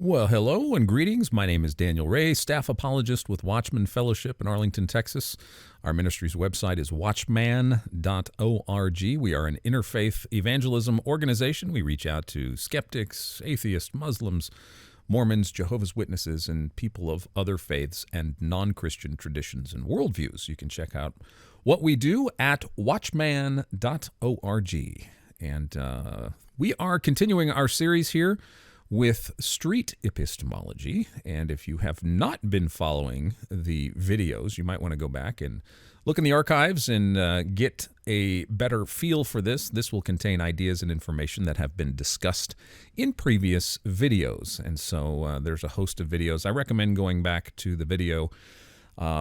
Well, hello and greetings. My name is Daniel Ray, staff apologist with Watchman Fellowship in Arlington, Texas. Our ministry's website is watchman.org. We are an interfaith evangelism organization. We reach out to skeptics, atheists, Muslims, Mormons, Jehovah's Witnesses, and people of other faiths and non-Christian traditions and worldviews. You can check out what we do at watchman.org. And we are continuing our series here with Street Epistemology, and if you have not been following the videos, you might want to go back and look in the archives and get a better feel for this. This will contain ideas and information that have been discussed in previous videos, and so there's a host of videos. I recommend going back to the video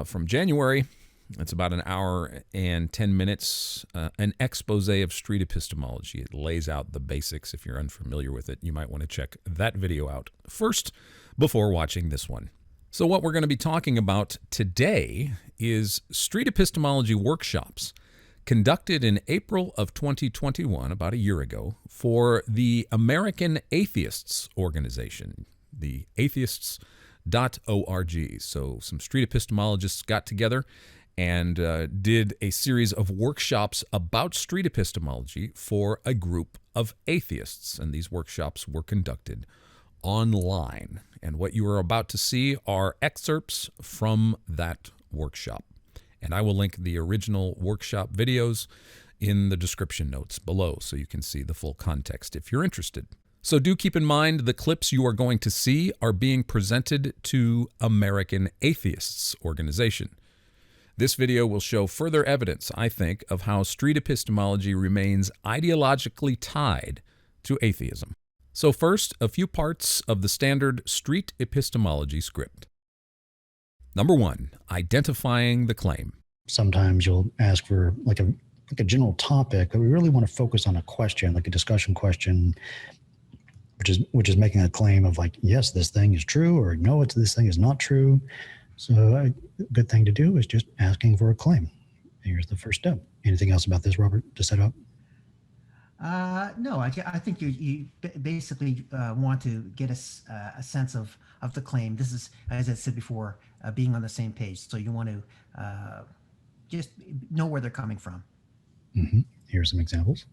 from January. It's about an hour and 10 minutes, an expose of street epistemology. It lays out the basics. If you're unfamiliar with it, you might want to check that video out first before watching this one. So what we're going to be talking about today is street epistemology workshops conducted in April of 2021, about a year ago, for the American Atheists organization, the atheists.org. So some street epistemologists got together and did a series of workshops about street epistemology for a group of atheists. And these workshops were conducted online. And what you are about to see are excerpts from that workshop. And I will link the original workshop videos in the description notes below so you can see the full context if you're interested. So do keep in mind the clips you are going to see are being presented to American Atheists organization. This video will show further evidence, I think, of how street epistemology remains ideologically tied to atheism. So first, a few parts of the standard street epistemology script. Number 1, identifying the claim. Sometimes you'll ask for like a general topic, but we really want to focus on a question, like a discussion question, which is making a claim of like, yes, this thing is true, or no, this thing is not true. So a good thing to do is just asking for a claim. Here's the first step. Anything else about this, Robert, to set up? No, I think you basically want to get a sense of the claim. This is, as I said before, being on the same page. So you want to just know where they're coming from. Mm-hmm. Here are some examples.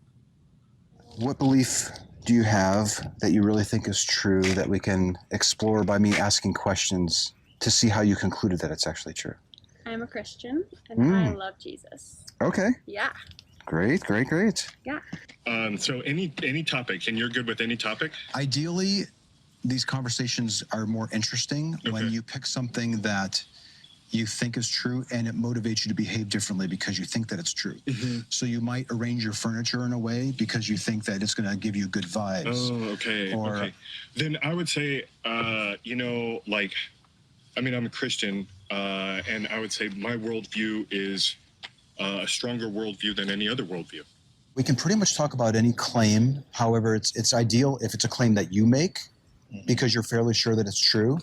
What belief do you have that you really think is true that we can explore by me asking questions to see how you concluded that it's actually true? I'm a Christian, and I love Jesus. Okay. Yeah. Great. Yeah. So any topic, and you're good with any topic? Ideally, these conversations are more interesting when Okay. you pick something that you think is true and it motivates you to behave differently because you think that it's true. Mm-hmm. So you might arrange your furniture in a way because you think that it's going to give you good vibes. Oh, okay. Or- okay. Then I would say, I'm a Christian, and I would say my worldview is a stronger worldview than any other worldview. We can pretty much talk about any claim. However, it's ideal if it's a claim that you make because you're fairly sure that it's true.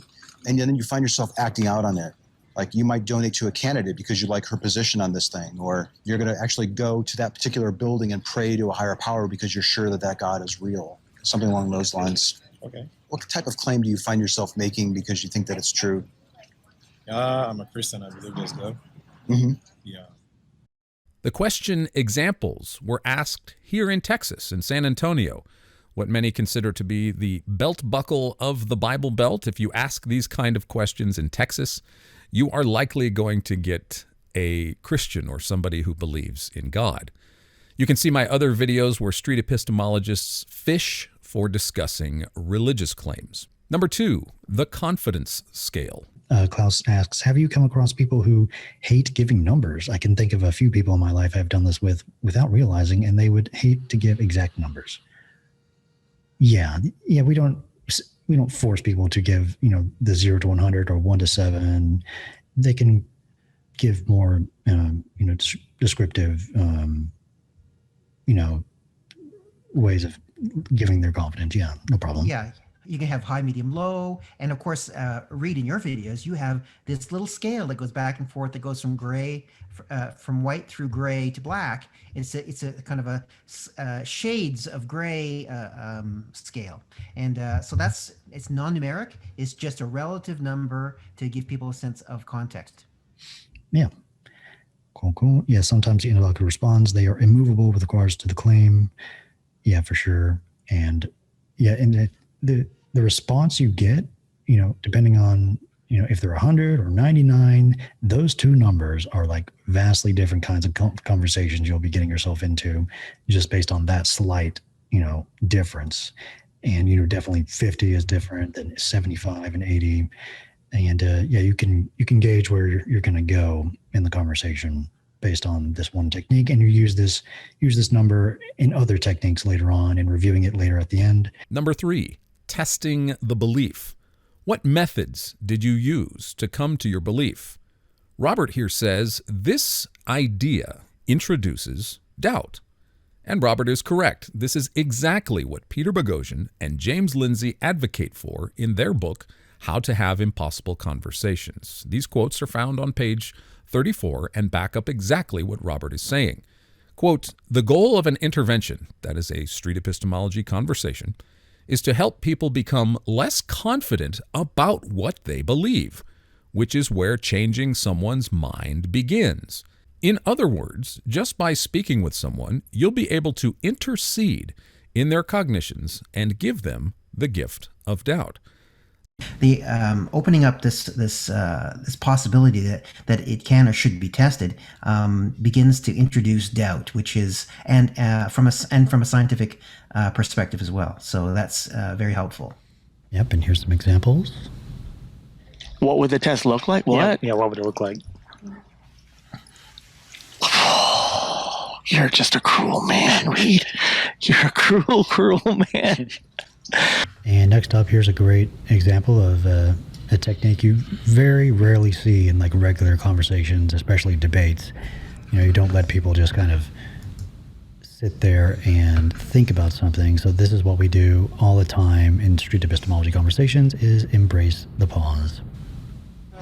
And then you find yourself acting out on it. Like you might donate to a candidate because you like her position on this thing, or you're going to actually go to that particular building and pray to a higher power because you're sure that God is real. Something along those lines. Okay. What type of claim do you find yourself making because you think that it's true? I'm a Christian. I believe there's God. Mm-hmm. Yeah. The question examples were asked here in Texas, in San Antonio, what many consider to be the belt buckle of the Bible Belt. If you ask these kind of questions in Texas, you are likely going to get a Christian or somebody who believes in God. You can see my other videos where street epistemologists fish for discussing religious claims. Number 2, the confidence scale. Klaus asks, have you come across people who hate giving numbers? I can think of a few people in my life I've done this with without realizing, and they would hate to give exact numbers. Yeah, we don't force people to give, the 0 to 100 or 1 to 7. They can give more, descriptive, ways of giving their confidence. Yeah, no problem. Yeah. You can have high, medium, low. And of course, Reid, in your videos, you have this little scale that goes back and forth, that goes from gray, from white through gray to black. It's a kind of a shades of gray scale. And so it's non-numeric. It's just a relative number to give people a sense of context. Yeah. Cool. Yeah, sometimes the interlocutor responds. They are immovable with regards to the claim. Yeah, for sure. And yeah, and the response you get, depending on, if they're 100 or 99, those two numbers are like vastly different kinds of conversations you'll be getting yourself into just based on that slight, difference. And, definitely 50 is different than 75 and 80. And yeah, you can gauge where you're going to go in the conversation based on this one technique, and you use this number in other techniques later on and reviewing it later at the end. Number 3, testing the belief. What methods did you use to come to your belief? Robert here says this idea introduces doubt. And Robert is correct. This is exactly what Peter Boghossian and James Lindsay advocate for in their book, How to Have Impossible Conversations. These quotes are found on page 34 and back up exactly what Robert is saying. Quote, "The goal of an intervention, that is a street epistemology conversation, is to help people become less confident about what they believe, which is where changing someone's mind begins. In other words, just by speaking with someone, you'll be able to intercede in their cognitions and give them the gift of doubt." The opening up this possibility that it can or should be tested begins to introduce doubt, which is and from a scientific perspective as well. So that's very helpful. Yep, and here's some examples. What would the test look like? What? Yeah, what would it look like? You're just a cruel man, Reid. You're a cruel man. And next up, here's a great example of a technique you very rarely see in like regular conversations, especially debates. You don't let people just kind of sit there and think about something. So this is what we do all the time in street epistemology conversations: is embrace the pause.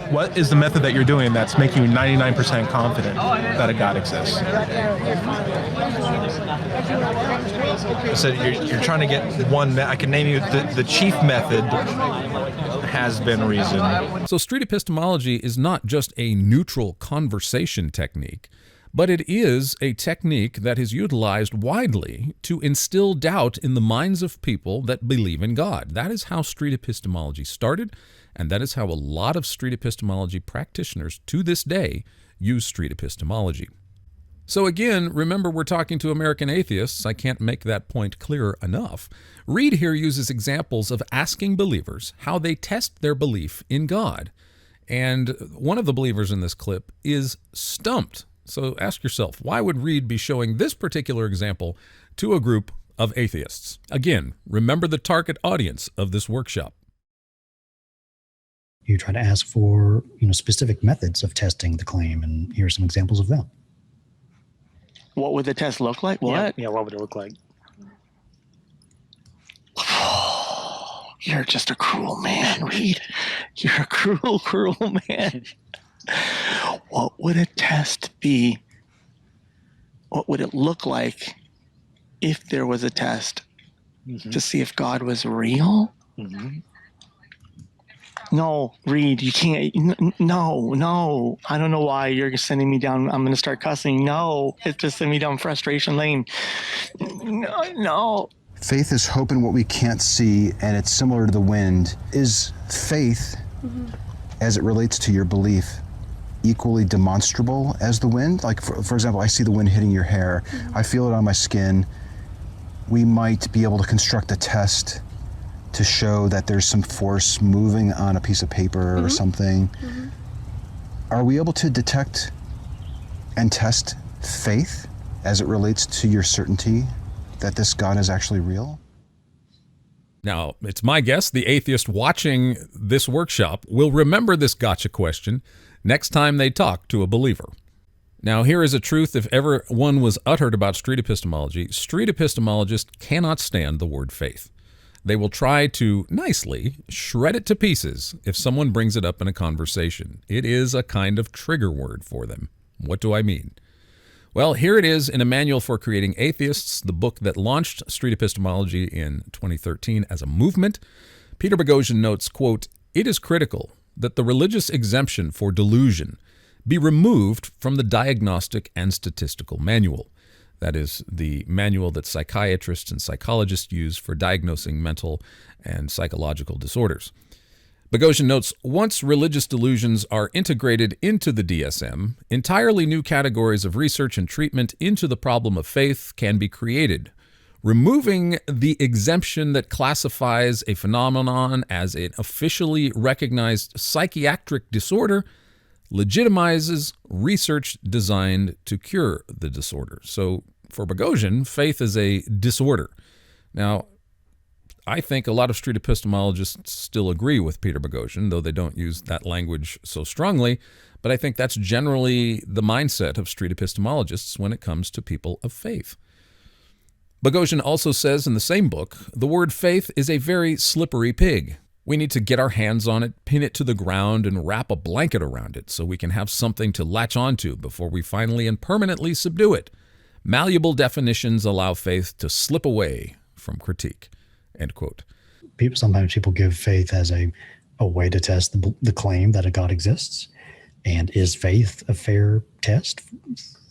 What is the method that you're doing that's making you 99% confident that a God exists? So you're trying to get one. I can name you the chief method has been reason. So street epistemology is not just a neutral conversation technique, but it is a technique that is utilized widely to instill doubt in the minds of people that believe in God. That is how street epistemology started, and that is how a lot of street epistemology practitioners to this day use street epistemology. So again, remember we're talking to American atheists. I can't make that point clearer enough. Reid here uses examples of asking believers how they test their belief in God. And one of the believers in this clip is stumped. So ask yourself, why would Reid be showing this particular example to a group of atheists? Again, remember the target audience of this workshop. You try to ask for, specific methods of testing the claim, and here are some examples of them. What would the test look like? What? Yeah, what would it look like? You're just a cruel man, Reid. You're a cruel man. What would a test be? What would it look like if there was a test to see if God was real? Mm-hmm. No, Reid, you can't. No. I don't know why you're sending me down. I'm going to start cussing. No, it's just sending me down frustration lane. No. Faith is hope in what we can't see, and it's similar to the wind. Is faith, as it relates to your belief, equally demonstrable as the wind? Like, for example, I see the wind hitting your hair. I feel it on my skin. We might be able to construct a test to show that there's some force moving on a piece of paper or something. Are we able to detect and test faith as it relates to your certainty that this God is actually real? Now, it's my guess the atheist watching this workshop will remember this gotcha question next time they talk to a believer. Now, here is a truth if ever one was uttered about street epistemology. Street epistemologists cannot stand the word faith. They will try to nicely shred it to pieces if someone brings it up in a conversation. It is a kind of trigger word for them. What do I mean? Well, here it is in A Manual for Creating Atheists, the book that launched Street Epistemology in 2013 as a movement. Peter Boghossian notes, quote, "It is critical that the religious exemption for delusion be removed from the Diagnostic and Statistical Manual." That is the manual that psychiatrists and psychologists use for diagnosing mental and psychological disorders. Boghossian notes, once religious delusions are integrated into the DSM, entirely new categories of research and treatment into the problem of faith can be created. Removing the exemption that classifies a phenomenon as an officially recognized psychiatric disorder legitimizes research designed to cure the disorder. So for Boghossian, faith is a disorder. Now, I think a lot of street epistemologists still agree with Peter Boghossian, though they don't use that language so strongly, but I think that's generally the mindset of street epistemologists when it comes to people of faith. Boghossian also says in the same book, the word faith is a very slippery pig. We need to get our hands on it, pin it to the ground, and wrap a blanket around it so we can have something to latch onto before we finally and permanently subdue it. Malleable definitions allow faith to slip away from critique. End quote. Sometimes people give faith as a way to test the claim that a God exists. And is faith a fair test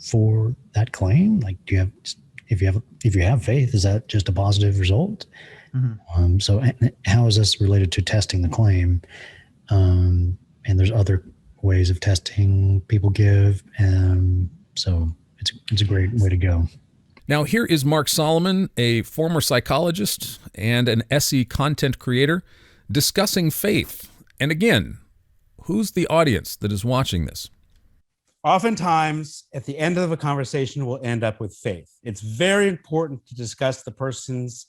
for that claim? Like, if you have faith, is that just a positive result? Mm-hmm. So how is this related to testing the claim? And there's other ways of testing people give. So it's a great way to go. Now, here is Mark Solomon, a former psychologist and an SE content creator, discussing faith. And again, who's the audience that is watching this? Oftentimes, at the end of a conversation, we'll end up with faith. It's very important to discuss the person's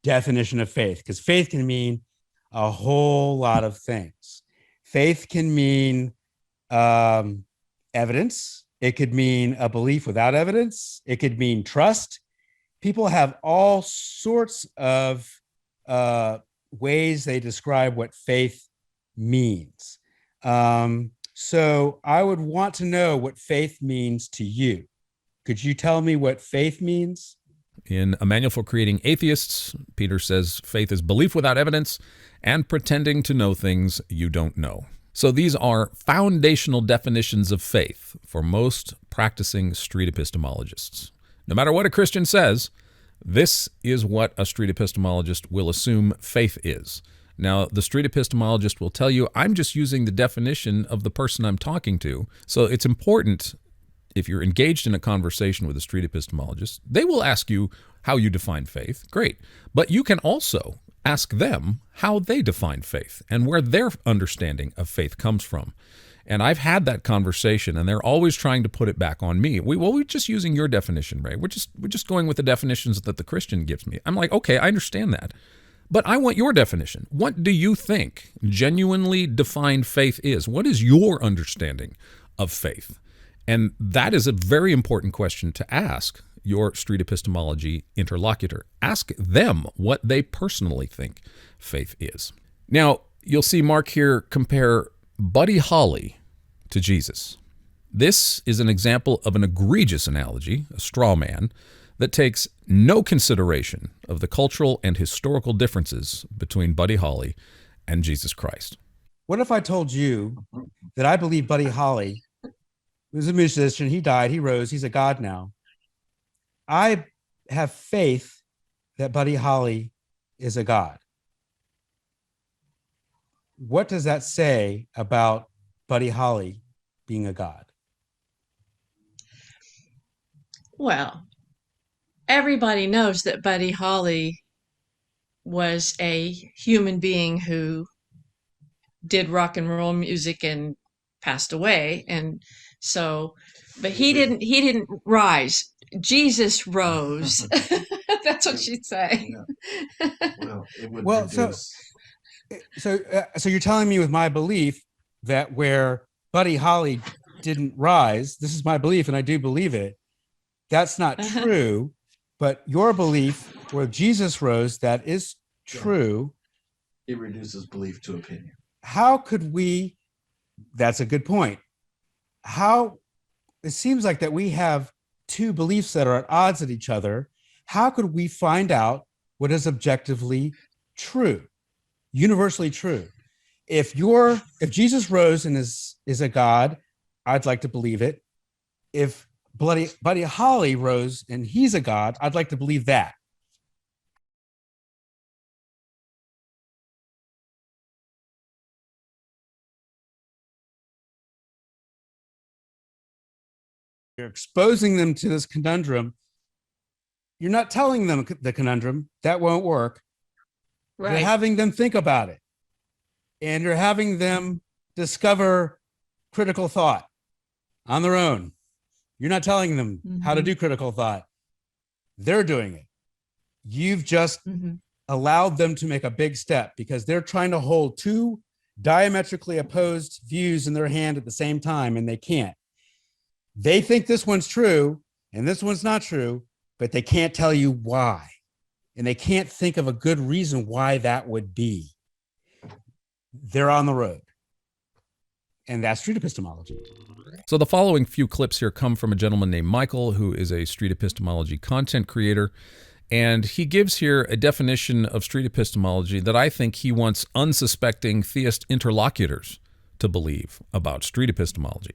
definition of faith, because faith can mean a whole lot of things. Faith can mean evidence. It could mean a belief without evidence. It could mean trust. People have all sorts of ways they describe what faith means. So I would want to know what faith means to you. Could you tell me what faith means? In A Manual for Creating Atheists, Peter says faith is belief without evidence and pretending to know things you don't know. So these are foundational definitions of faith for most practicing street epistemologists. No matter what a Christian says, this is what a street epistemologist will assume faith is. Now, the street epistemologist will tell you, I'm just using the definition of the person I'm talking to. So it's important, if you're engaged in a conversation with a street epistemologist, they will ask you how you define faith. Great. But you can also ask them how they define faith and where their understanding of faith comes from. And I've had that conversation, and they're always trying to put it back on me. We're just using your definition, Ray. We're just going with the definitions that the Christian gives me. I'm like, okay, I understand that. But I want your definition. What do you think genuinely defined faith is? What is your understanding of faith? And that is a very important question to ask your street epistemology interlocutor. Ask them what they personally think faith is. Now, you'll see Mark here compare Buddy Holly to Jesus. This is an example of an egregious analogy, a straw man, that takes no consideration of the cultural and historical differences between Buddy Holly and Jesus Christ. What if I told you that I believe Buddy Holly was a musician, he died, he rose, he's a god now. I have faith that Buddy Holly is a god. What does that say about Buddy Holly being a god? Well, everybody knows that Buddy Holly was a human being who did rock and roll music and passed away. And so, but he didn't rise. Jesus rose. That's what she'd say. Well, so you're telling me with my belief that where Buddy Holly didn't rise, this is my belief and I do believe it, that's not true, but your belief where Jesus rose, that is true, it reduces belief to opinion. how could we, that's a good point. How, it seems like that we have two beliefs that are at odds at each other. How could we find out what is objectively true, universally true? If Jesus rose and is a God, I'd like to believe it. If Buddy Holly rose and he's a God, I'd like to believe that. You're exposing them to this conundrum. You're not telling them the conundrum. That won't work. Right. You're having them think about it. And you're having them discover critical thought on their own. You're not telling them how to do critical thought. They're doing it. You've just allowed them to make a big step because they're trying to hold two diametrically opposed views in their hand at the same time, and they can't. They think this one's true and this one's not true, but they can't tell you why. And they can't think of a good reason why that would be. They're on the road. And that's street epistemology. So the following few clips here come from a gentleman named Michael, who is a street epistemology content creator. And he gives here a definition of street epistemology that I think he wants unsuspecting theist interlocutors to believe about street epistemology.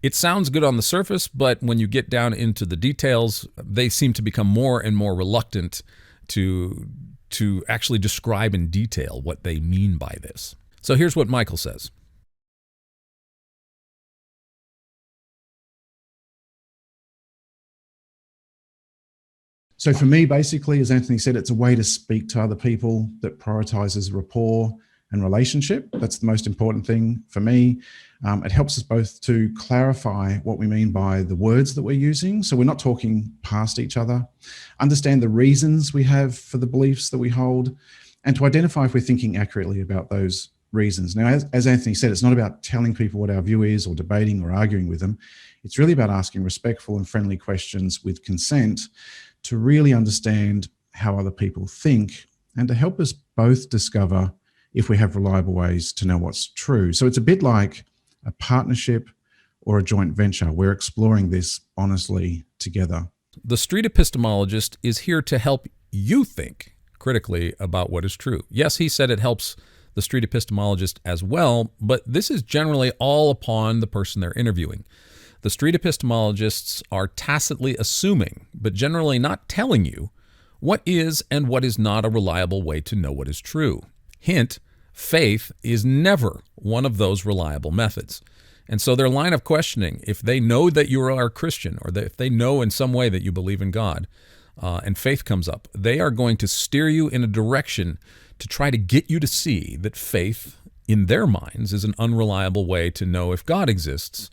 It sounds good on the surface, but when you get down into the details, they seem to become more and more reluctant to actually describe in detail what they mean by this. So here's what Michael says. So for me, basically, as Anthony said, it's a way to speak to other people that prioritizes rapport and relationship. That's the most important thing for me. It helps us both to clarify what we mean by the words that we're using. So we're not talking past each other, understand the reasons we have for the beliefs that we hold, and to identify if we're thinking accurately about those reasons. Now, as Anthony said, it's not about telling people what our view is or debating or arguing with them. It's really about asking respectful and friendly questions with consent to really understand how other people think and to help us both discover if we have reliable ways to know what's true. So it's a bit like a partnership or a joint venture. We're exploring this honestly together. The street epistemologist is here to help you think critically about what is true. Yes, he said it helps the street epistemologist as well, but this is generally all upon the person they're interviewing. The street epistemologists are tacitly assuming, but generally not telling you, what is and what is not a reliable way to know what is true. Hint, faith is never one of those reliable methods. And so their line of questioning, if they know that you are a Christian or if they know in some way that you believe in God and faith comes up, they are going to steer you in a direction to try to get you to see that faith in their minds is an unreliable way to know if God exists,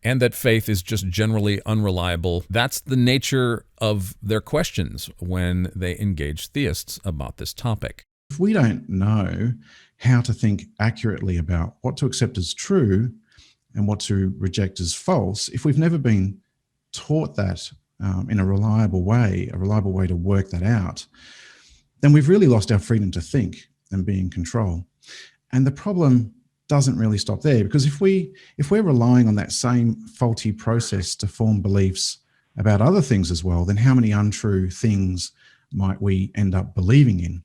and that faith is just generally unreliable. That's the nature of their questions when they engage theists about this topic. If we don't know how to think accurately about what to accept as true and what to reject as false, if we've never been taught that in a reliable way to work that out, then we've really lost our freedom to think and be in control. And the problem doesn't really stop there, because if we're relying on that same faulty process to form beliefs about other things as well, then how many untrue things might we end up believing in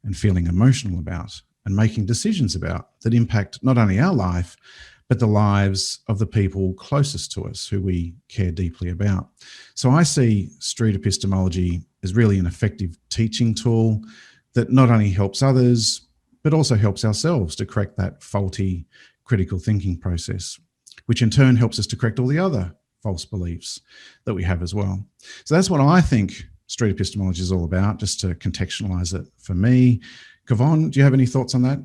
and feeling emotional about and making decisions about that impact not only our life, but the lives of the people closest to us who we care deeply about. So I see street epistemology as really an effective teaching tool that not only helps others, but also helps ourselves to correct that faulty critical thinking process, which in turn helps us to correct all the other false beliefs that we have as well. So that's what I think street epistemology is all about, just to contextualize it for me. Kevon, do you have any thoughts on that?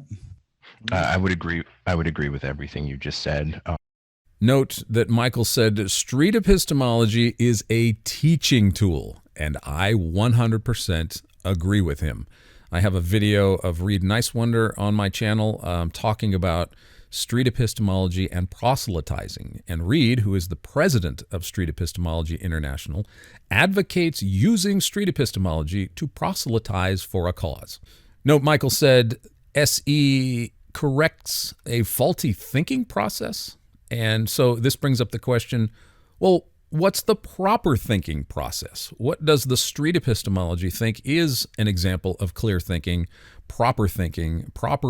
I would agree. I would agree with everything you just said. Note that Michael said street epistemology is a teaching tool, and I 100% agree with him. I have a video of Reid Nicewonder on my channel talking about street epistemology and proselytizing. And Reid, who is the president of Street Epistemology International, advocates using street epistemology to proselytize for a cause. Note, Michael said, SE corrects a faulty thinking process. And so this brings up the question, well, what's the proper thinking process? What does the street epistemology think is an example of clear thinking, proper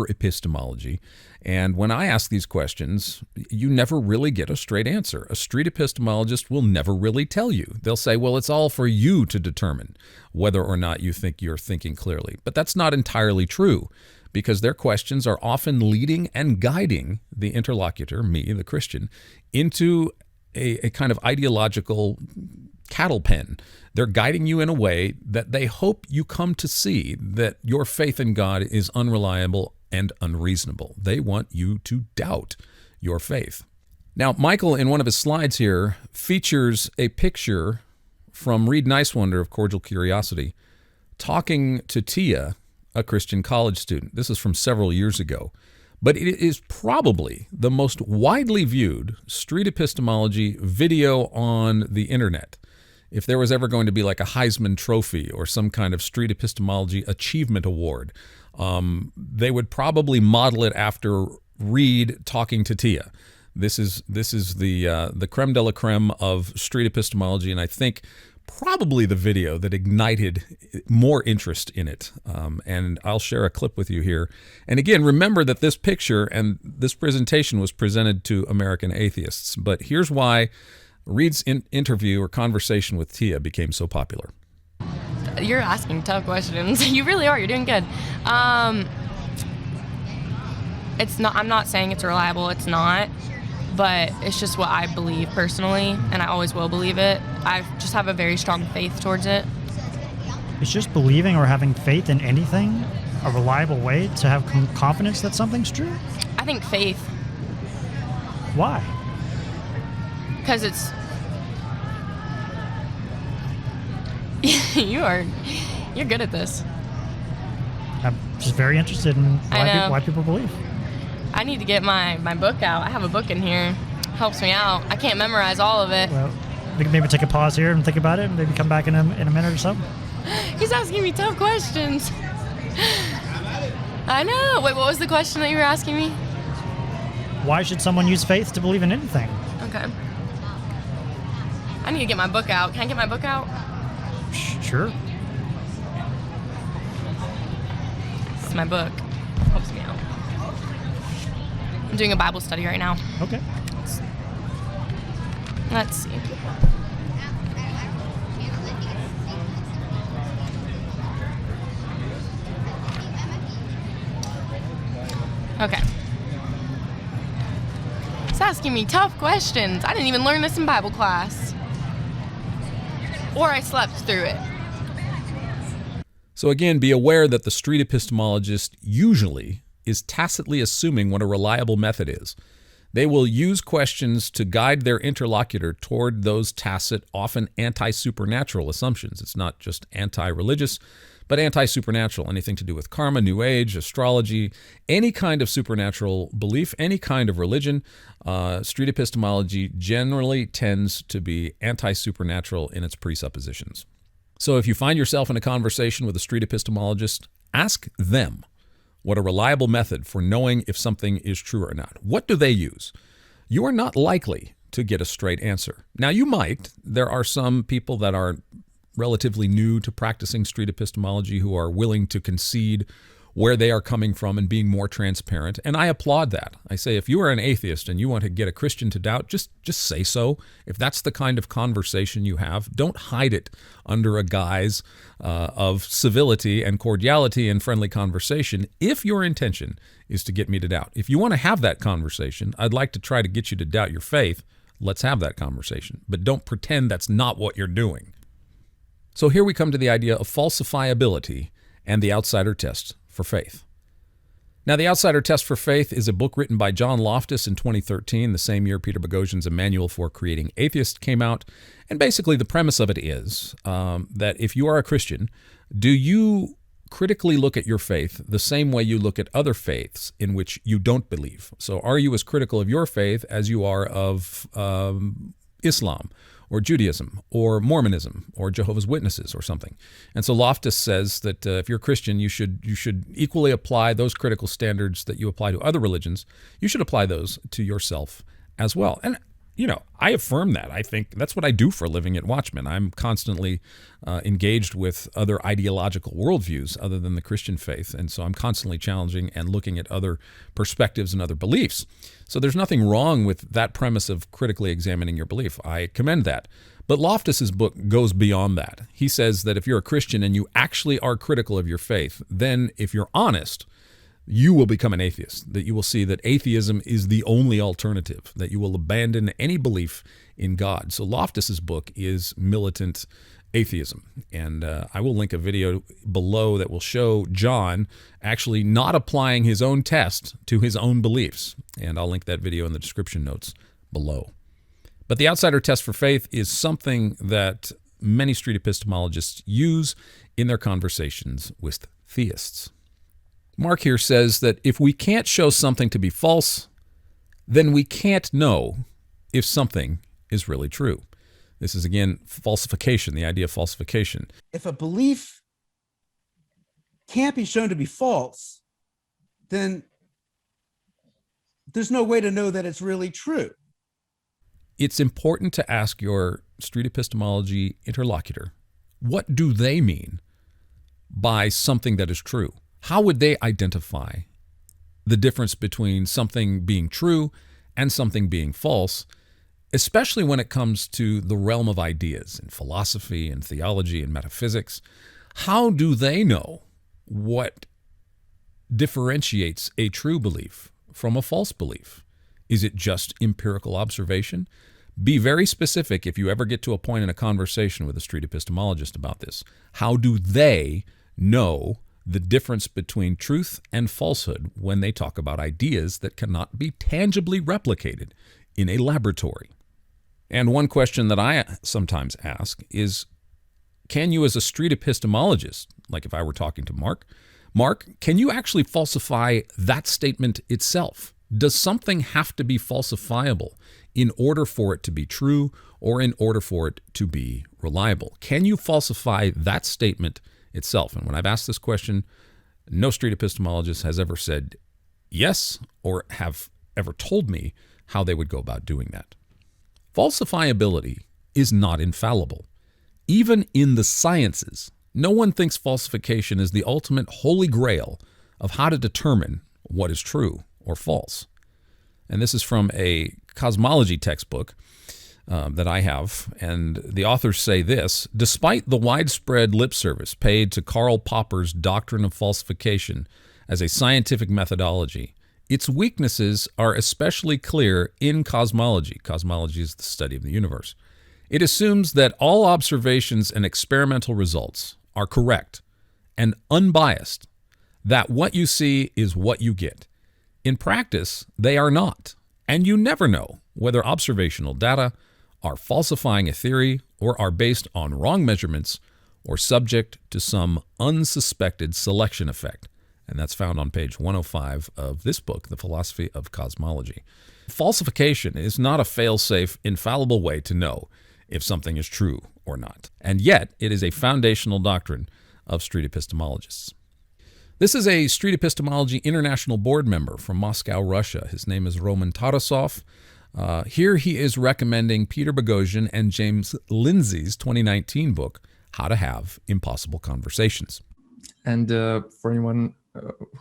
epistemology? And when I ask these questions, you never really get a straight answer. A street epistemologist will never really tell you. They'll say, well, it's all for you to determine whether or not you think you're thinking clearly. But that's not entirely true, because their questions are often leading and guiding the interlocutor, me, the Christian, into a kind of ideological cattle pen. They're guiding you in a way that they hope you come to see that your faith in God is unreliable and unreasonable. They want you to doubt your faith. Now, Michael, in one of his slides here, features a picture from Reid Nicewonder of Cordial Curiosity talking to Tia, a Christian college student. This is from several years ago. But it is probably the most widely viewed street epistemology video on the internet. If there was ever going to be like a Heisman Trophy or some kind of street epistemology achievement award, they would probably model it after Reid talking to Tia. This is the creme de la creme of street epistemology, and I think probably the video that ignited more interest in it. And I'll share a clip with you here. And again, remember that this picture and this presentation was presented to American Atheists. But here's why Reid's interview or conversation with Tia became so popular. You're asking tough questions. You really are. You're doing good. It's not. I'm not saying it's reliable. It's not. But it's just what I believe personally, and I always will believe it. I just have a very strong faith towards it. Is just believing or having faith in anything a reliable way to have confidence that something's true? I think faith. Why? Because it's... You're good at this. I'm just very interested in why people believe. I need to get my book out. I have a book in here. Helps me out. I can't memorize all of it. Well, we can maybe take a pause here and think about it and maybe come back in a minute or so. He's asking me tough questions. I know. Wait, what was the question that you were asking me? Why should someone use faith to believe in anything? Okay. I need to get my book out. Can I get my book out? Sure. This is my book. Helps me out. I'm doing a Bible study right now. Okay. Let's see. Okay. He's asking me tough questions. I didn't even learn this in Bible class. Or I slept through it. So again, be aware that the street epistemologist usually is tacitly assuming what a reliable method is. They will use questions to guide their interlocutor toward those tacit, often anti-supernatural assumptions. It's not just anti-religious, but anti-supernatural, anything to do with karma, New Age, astrology, any kind of supernatural belief, any kind of religion. Street epistemology generally tends to be anti-supernatural in its presuppositions. So if you find yourself in a conversation with a street epistemologist, ask them what a reliable method for knowing if something is true or not. What do they use? You are not likely to get a straight answer. Now, you might. There are some people that are relatively new to practicing street epistemology who are willing to concede where they are coming from and being more transparent, and I applaud that. I say, if you are an atheist and you want to get a Christian to doubt, just say so. If that's the kind of conversation you have, don't hide it under a guise of civility and cordiality and friendly conversation if your intention is to get me to doubt. If you want to have that conversation, I'd like to try to get you to doubt your faith. Let's have that conversation, but don't pretend that's not what you're doing. So here we come to the idea of falsifiability and the outsider test for faith. Now, the Outsider Test for Faith is a book written by John Loftus in 2013, the same year Peter Boghossian's A Manual for Creating Atheists came out. And basically the premise of it is that if you are a Christian, do you critically look at your faith the same way you look at other faiths in which you don't believe? So are you as critical of your faith as you are of Islam or Judaism or Mormonism or Jehovah's Witnesses or something. And so Loftus says that if you're a Christian, you should equally apply those critical standards that you apply to other religions. You should apply those to yourself as well. And I affirm that. I think that's what I do for a living at Watchmen. I'm constantly engaged with other ideological worldviews other than the Christian faith. And so I'm constantly challenging and looking at other perspectives and other beliefs. So there's nothing wrong with that premise of critically examining your belief. I commend that. But Loftus's book goes beyond that. He says that if you're a Christian and you actually are critical of your faith, then if you're honest, you will become an atheist, that you will see that atheism is the only alternative, that you will abandon any belief in God. So Loftus's book is militant atheism. And I will link a video below that will show John actually not applying his own test to his own beliefs. And I'll link that video in the description notes below. But the outsider test for faith is something that many street epistemologists use in their conversations with theists. Mark here says that if we can't show something to be false, then we can't know if something is really true. This is, again, falsification, the idea of falsification. If a belief can't be shown to be false, then there's no way to know that it's really true. It's important to ask your street epistemology interlocutor, what do they mean by something that is true? How would they identify the difference between something being true and something being false, especially when it comes to the realm of ideas in philosophy and theology and metaphysics? How do they know what differentiates a true belief from a false belief? Is it just empirical observation? Be very specific if you ever get to a point in a conversation with a street epistemologist about this. How do they know the difference between truth and falsehood when they talk about ideas that cannot be tangibly replicated in a laboratory? And one question that I sometimes ask is, can you as a street epistemologist, like if I were talking to Mark, can you actually falsify that statement itself? Does something have to be falsifiable in order for it to be true or in order for it to be reliable? Can you falsify that statement itself? And when I've asked this question, no street epistemologist has ever said yes or have ever told me how they would go about doing that. Falsifiability is not infallible. Even in the sciences, no one thinks falsification is the ultimate holy grail of how to determine what is true or false. And this is from a cosmology textbook that I have, and the authors say this: despite the widespread lip service paid to Karl Popper's doctrine of falsification as a scientific methodology, its weaknesses are especially clear in cosmology. Cosmology is the study of the universe. It assumes that all observations and experimental results are correct and unbiased, that what you see is what you get. In practice, they are not, and you never know whether observational data are falsifying a theory or are based on wrong measurements or subject to some unsuspected selection effect. And that's found on page 105 of this book, The Philosophy of Cosmology. Falsification is not a fail-safe, infallible way to know if something is true or not. And yet, it is a foundational doctrine of street epistemologists. This is a Street Epistemology International Board member from Moscow, Russia. His name is Roman Tarasov. Here he is recommending Peter Boghossian and James Lindsay's 2019 book, How to Have Impossible Conversations. And for anyone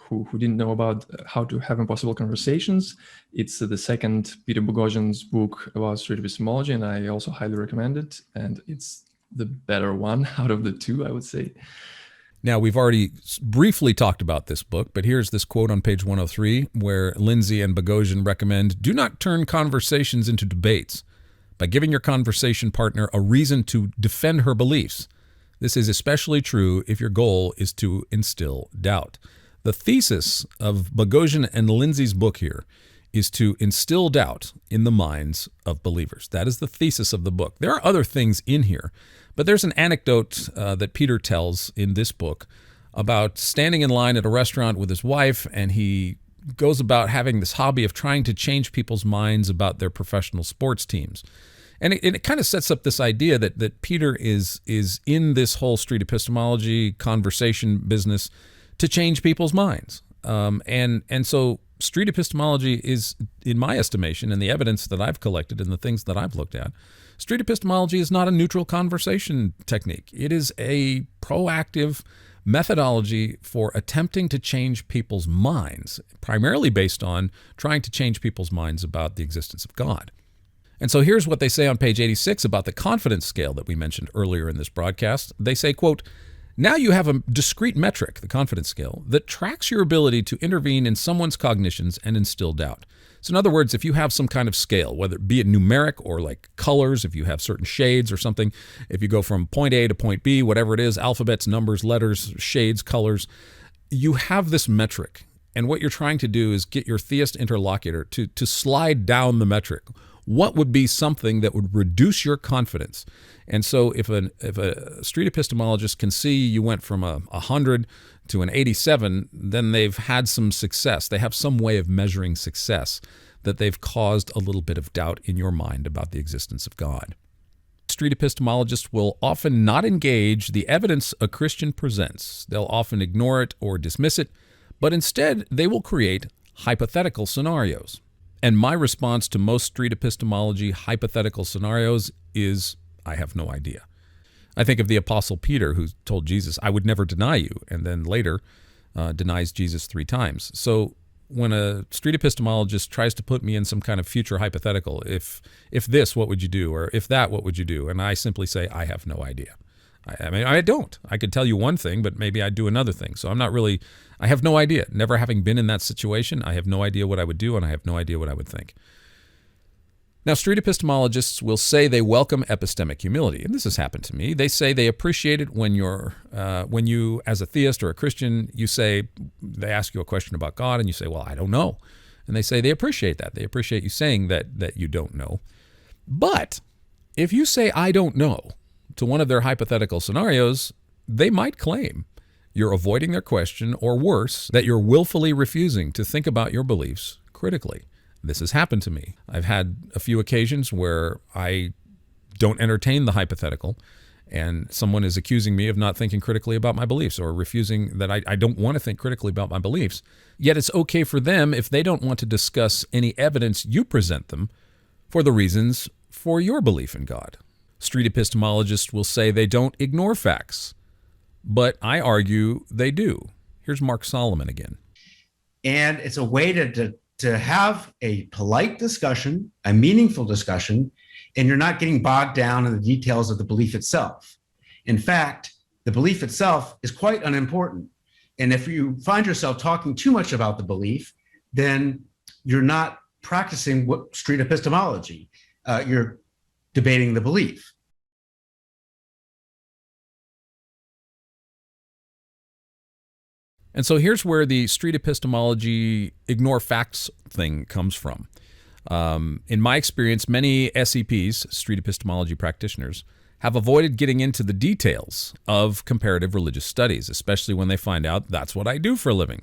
who didn't know about How to Have Impossible Conversations, it's the second Peter Boghossian's book about street epistemology, and I also highly recommend it. And it's the better one out of the two, I would say. Now, we've already briefly talked about this book, but here's this quote on page 103 where Lindsay and Boghossian recommend, do not turn conversations into debates by giving your conversation partner a reason to defend her beliefs. This is especially true if your goal is to instill doubt. The thesis of Boghossian and Lindsay's book here is to instill doubt in the minds of believers. That is the thesis of the book. There are other things in here, but there's an anecdote that Peter tells in this book about standing in line at a restaurant with his wife, and he goes about having this hobby of trying to change people's minds about their professional sports teams. And it kind of sets up this idea that Peter is in this whole street epistemology conversation business to change people's minds. And so street epistemology is, in my estimation, and the evidence that I've collected and the things that I've looked at, street epistemology is not a neutral conversation technique. It is a proactive methodology for attempting to change people's minds, primarily based on trying to change people's minds about the existence of God. And so here's what they say on page 86 about the confidence scale that we mentioned earlier in this broadcast. They say, quote, "Now you have a discrete metric, the confidence scale, that tracks your ability to intervene in someone's cognitions and instill doubt." So in other words, if you have some kind of scale, whether it be it numeric or like colors, if you have certain shades or something, if you go from point A to point B, whatever it is, alphabets, numbers, letters, shades, colors, you have this metric. And what you're trying to do is get your theist interlocutor to slide down the metric. What would be something that would reduce your confidence? And so if a street epistemologist can see you went from a 100 to an 87, then they've had some success. They have some way of measuring success, that they've caused a little bit of doubt in your mind about the existence of God. Street epistemologists will often not engage the evidence a Christian presents. They'll often ignore it or dismiss it, but instead they will create hypothetical scenarios. And my response to most street epistemology hypothetical scenarios is, I have no idea. I think of the Apostle Peter, who told Jesus, "I would never deny you," and then later denies Jesus 3 times. So when a street epistemologist tries to put me in some kind of future hypothetical, if this, what would you do? Or if that, what would you do? And I simply say, I have no idea. I mean, I don't. I could tell you one thing, but maybe I'd do another thing. So I have no idea. Never having been in that situation, I have no idea what I would do, and I have no idea what I would think. Now, street epistemologists will say they welcome epistemic humility, and this has happened to me. They say they appreciate it when you, as a theist or a Christian, they ask you a question about God, and you say, "Well, I don't know," and they say they appreciate that. They appreciate you saying that you don't know. But if you say "I don't know" to one of their hypothetical scenarios, they might claim you're avoiding their question, or worse, that you're willfully refusing to think about your beliefs critically. This has happened to me. I've had a few occasions where I don't entertain the hypothetical, and someone is accusing me of not thinking critically about my beliefs, or refusing that I don't want to think critically about my beliefs. Yet it's okay for them if they don't want to discuss any evidence you present them for the reasons for your belief in God. Street epistemologists will say they don't ignore facts, but I argue they do. Here's Mark Solomon again. And it's a way to have a polite discussion, a meaningful discussion, and you're not getting bogged down in the details of the belief itself. In fact, the belief itself is quite unimportant. And if you find yourself talking too much about the belief, then you're not practicing street epistemology. You're debating the belief. And so here's where the street epistemology ignore facts thing comes from. In my experience, many SEPs, street epistemology practitioners, have avoided getting into the details of comparative religious studies, especially when they find out that's what I do for a living.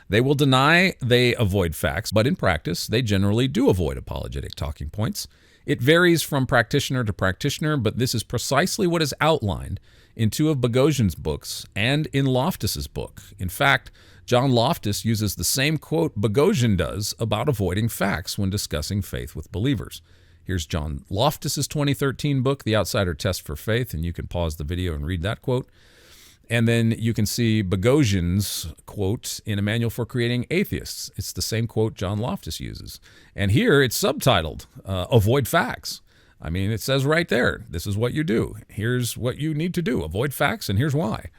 They will deny they avoid facts, but in practice, they generally do avoid apologetic talking points. It varies from practitioner to practitioner, but this is precisely what is outlined in 2 of Boghossian's books and in Loftus's book. In fact, John Loftus uses the same quote Boghossian does about avoiding facts when discussing faith with believers. Here's John Loftus's 2013 book, The Outsider Test for Faith, and you can pause the video and read that quote. And then you can see Boghossian's quote in A Manual for Creating Atheists. It's the same quote John Loftus uses. And here it's subtitled, Avoid Facts. I mean, it says right there, this is what you do. Here's what you need to do. Avoid facts, and here's why.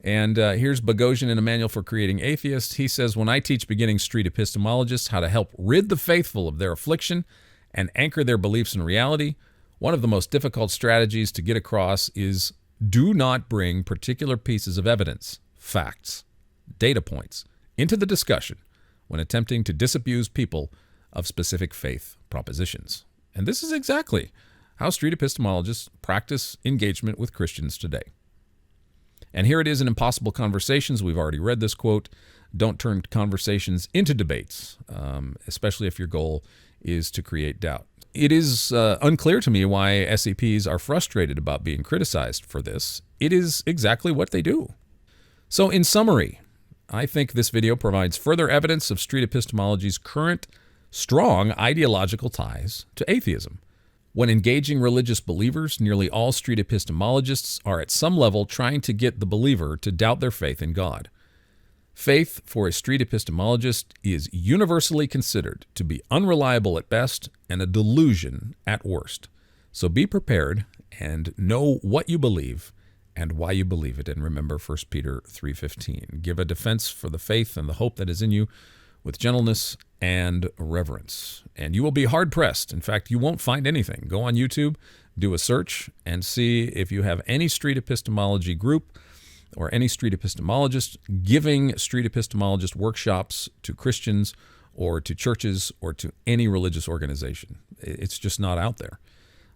And here's Boghossian in A Manual for Creating Atheists. He says, "When I teach beginning street epistemologists how to help rid the faithful of their affliction and anchor their beliefs in reality, one of the most difficult strategies to get across is do not bring particular pieces of evidence, facts, data points, into the discussion when attempting to disabuse people of specific faith propositions." And this is exactly how street epistemologists practice engagement with Christians today. And here it is in Impossible Conversations. We've already read this quote. Don't turn conversations into debates, especially if your goal is to create doubt. it is unclear to me why SEPs are frustrated about being criticized for this. It is exactly what they do. So in summary, I think this video provides further evidence of street epistemology's current strong ideological ties to atheism. When engaging religious believers, nearly all street epistemologists are at some level trying to get the believer to doubt their faith in God. Faith for a street epistemologist is universally considered to be unreliable at best and a delusion at worst. So be prepared and know what you believe and why you believe it. And remember 1 Peter 3:15. Give a defense for the faith and the hope that is in you with gentleness and reverence. And you will be hard-pressed. In fact, you won't find anything. Go on YouTube, do a search, and see if you have any street epistemology group or any street epistemologist giving street epistemologist workshops to Christians or to churches or to any religious organization. It's just not out there.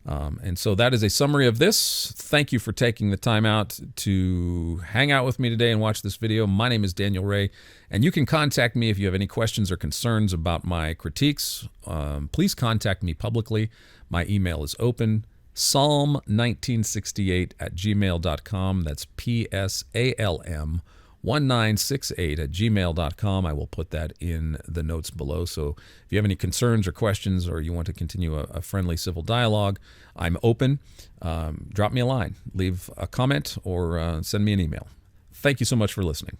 And so that is a summary of this. Thank you for taking the time out to hang out with me today and watch this video. My name is Daniel Ray, and you can contact me if you have any questions or concerns about my critiques. Please contact me publicly. My email is open, psalm1968@gmail.com. That's psalm1968@gmail.com. I will put that in the notes below. So if you have any concerns or questions or you want to continue a friendly civil dialogue, I'm open. Drop me a line, leave a comment, or send me an email. Thank you so much for listening.